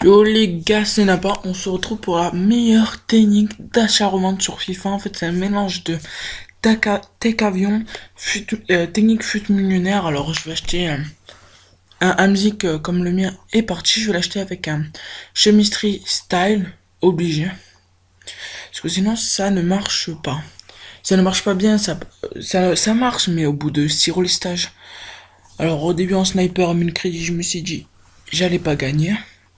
Yo les gars, c'est Napa, on se retrouve pour la meilleure technique d'achat-revente sur FIFA. En fait, c'est un mélange de tech avion, technique fut millionnaire. Alors, je vais acheter un Hamzik comme le mien est parti. Je vais l'acheter avec un chemistry style obligé. Parce que sinon, ça ne marche pas. Ça ne marche pas bien, ça marche, mais au bout de 6 relistages. Alors, au début, en sniper à 1000 crédits, je me suis dit, j'allais pas gagner.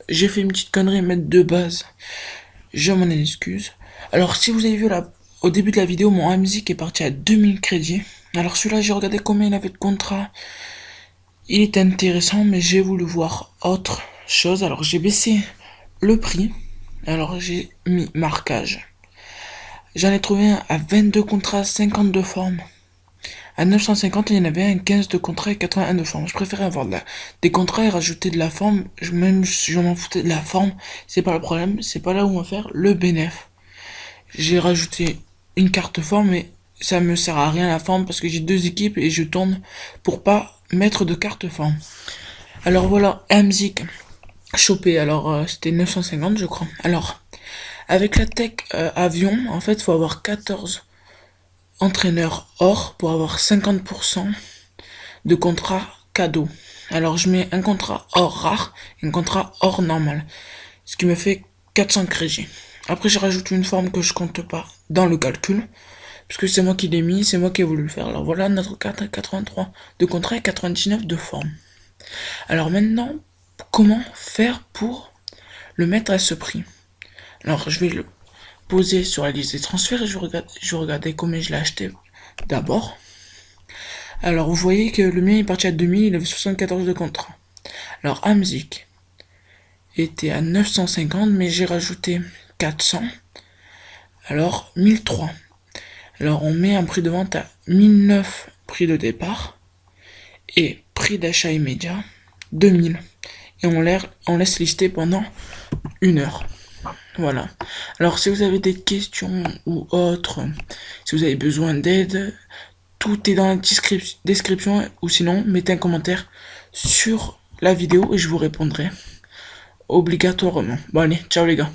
J'ai fait une petite connerie, mettre de base. Je m'en excuse. Alors, si vous avez vu au début de la vidéo, mon Hamzik est parti à 2000 crédits. Alors, celui-là, j'ai regardé combien il avait de contrat. Il est intéressant, mais j'ai voulu voir autre chose. Alors, j'ai baissé le prix. Alors, j'ai mis marquage. J'en ai trouvé un à 22 contrats, 52 formes. À 950, il y en avait un 15 de contrat et 81 de forme. Je préférais avoir des contrats et rajouter de la forme. Même si je m'en foutais de la forme, c'est pas le problème. C'est pas là où on va faire le bénéf. J'ai rajouté une carte forme, mais ça me sert à rien la forme parce que j'ai deux équipes et je tourne pour pas mettre de carte forme. Alors voilà, Hamzik chopé. Alors c'était 950 je crois. Alors avec la tech avion, en fait, faut avoir 14 entraîneurs or pour avoir 50% de contrat cadeau. Alors je mets un contrat or rare et un contrat or normal. Ce qui me fait 400 crédits. Après j'ai rajouté une forme que je compte pas dans le calcul. Puisque c'est moi qui l'ai mis, c'est moi qui ai voulu le faire. Alors voilà notre carte à 83 de contrat et 99 de forme. Alors maintenant, comment faire pour le mettre à ce prix? Alors je vais le poser sur la liste des transferts et je regardais combien je l'ai acheté d'abord. Alors vous voyez que le mien est parti à 2000, il avait 74 de contrat. Alors Hamzik était à 950, mais j'ai rajouté 400. Alors 1003. Alors on met un prix de vente à 1009 prix de départ et prix d'achat immédiat 2000. Et on laisse lister pendant 1 heure. Voilà. Alors si vous avez des questions ou autres, si vous avez besoin d'aide, tout est dans la description ou sinon mettez un commentaire sur la vidéo et je vous répondrai obligatoirement. Bon allez, ciao les gars.